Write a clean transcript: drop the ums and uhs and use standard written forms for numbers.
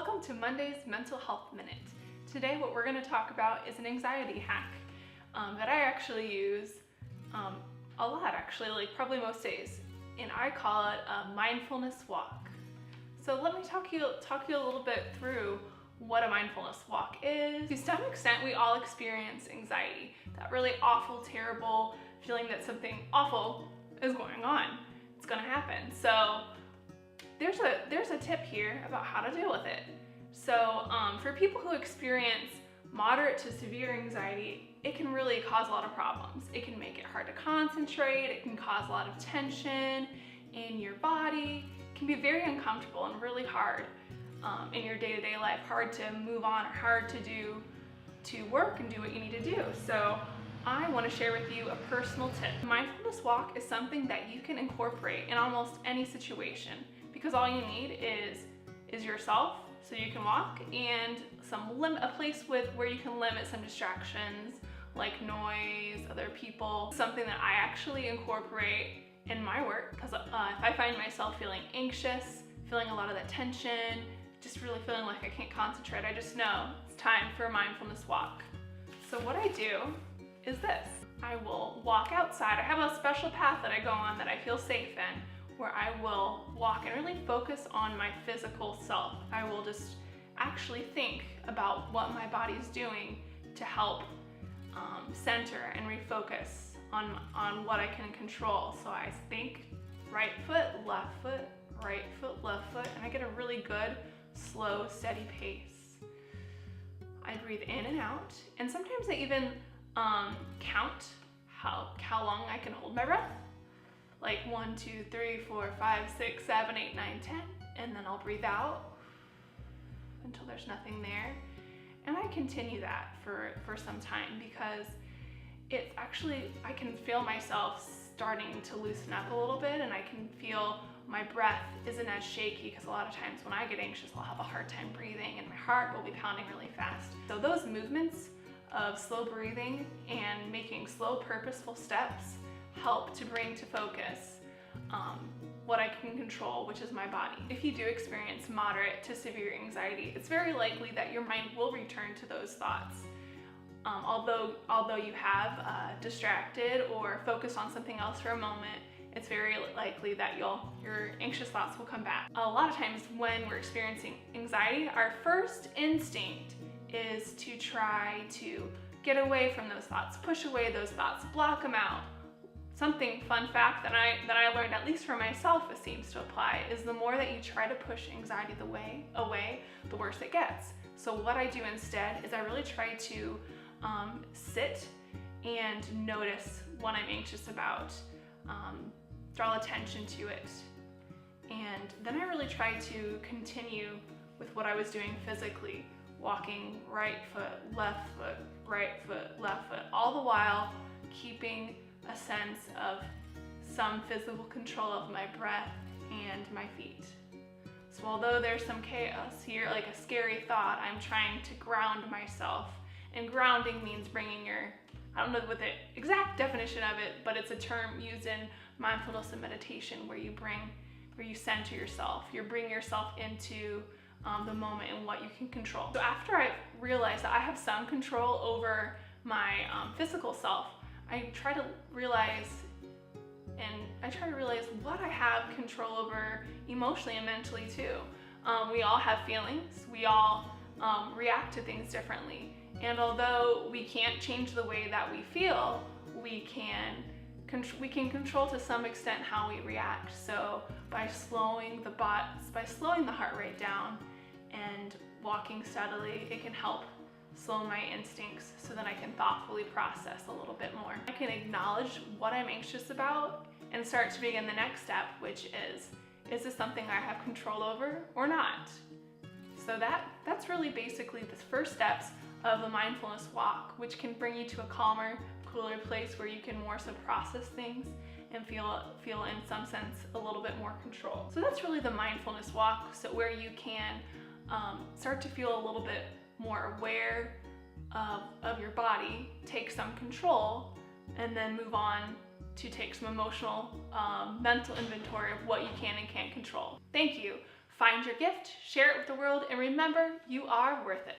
Welcome to Monday's Mental Health Minute. Today what we're going to talk about is an anxiety hack that I actually use a lot, like probably most days, and I call it a mindfulness walk. So let me talk you a little bit through what a mindfulness walk is. To some extent, we all experience anxiety, that really awful, terrible feeling that something awful is going on. It's going to happen. So there's a tip here about how to deal with it. So for people who experience moderate to severe anxiety, it can really cause a lot of problems. It can make it hard to concentrate, it can cause a lot of tension in your body, it can be very uncomfortable and really hard in your day-to-day life, hard to move on or hard to work and do what you need to do. So I want to share with you a personal tip. Mindfulness walk is something that you can incorporate in almost any situation, because all you need is yourself, so you can walk, and a place where you can limit some distractions like noise, other people. Something that I actually incorporate in my work, because if I find myself feeling anxious, feeling a lot of that tension, just really feeling like I can't concentrate, I just know it's time for a mindfulness walk. So what I do is this. I will walk outside. I have a special path that I go on that I feel safe in, where I will walk and really focus on my physical self. I will just actually think about what my body's doing to help center and refocus on what I can control. So I think right foot, left foot, right foot, left foot, and I get a really good, slow, steady pace. I breathe in and out, and sometimes I even count how long I can hold my breath. Like 1, 2, 3, 4, 5, 6, 7, 8, 9, 10, and then I'll breathe out until there's nothing there. And I continue that for some time, because it's actually, I can feel myself starting to loosen up a little bit, and I can feel my breath isn't as shaky, because a lot of times when I get anxious, I'll have a hard time breathing and my heart will be pounding really fast. So those movements of slow breathing and making slow, purposeful steps help to bring to focus what I can control, which is my body. If you do experience moderate to severe anxiety, it's very likely that your mind will return to those thoughts. Although you have distracted or focused on something else for a moment, it's very likely that your anxious thoughts will come back. A lot of times when we're experiencing anxiety, our first instinct is to try to get away from those thoughts, push away those thoughts, block them out. Something fun fact that I learned, at least for myself, it seems to apply, is the more that you try to push anxiety away, the worse it gets. So what I do instead is I really try to sit and notice what I'm anxious about, draw attention to it, and then I really try to continue with what I was doing physically, walking right foot, left foot, right foot, left foot, all the while keeping a sense of some physical control of my breath and my feet. So although there's some chaos here, like a scary thought, I'm trying to ground myself. And grounding means bringing I don't know what the exact definition of it, but it's a term used in mindfulness and meditation where you center yourself. You bring yourself into the moment and what you can control. So after I realized that I have some control over my physical self, I try to realize what I have control over emotionally and mentally too. We all have feelings. We all react to things differently. And although we can't change the way that we feel, we can control to some extent how we react. So by slowing the heart rate down and walking steadily, it can help slow my instincts so that I can thoughtfully process a little bit more. I can acknowledge what I'm anxious about and start to begin the next step, which is this something I have control over or not? So that's really basically the first steps of a mindfulness walk, which can bring you to a calmer, cooler place where you can more so process things and feel in some sense a little bit more control. So that's really the mindfulness walk, so where you can start to feel a little bit more aware of your body, take some control, and then move on to take some emotional, mental inventory of what you can and can't control. Thank you Find your gift, share it with the world, and remember, you are worth it.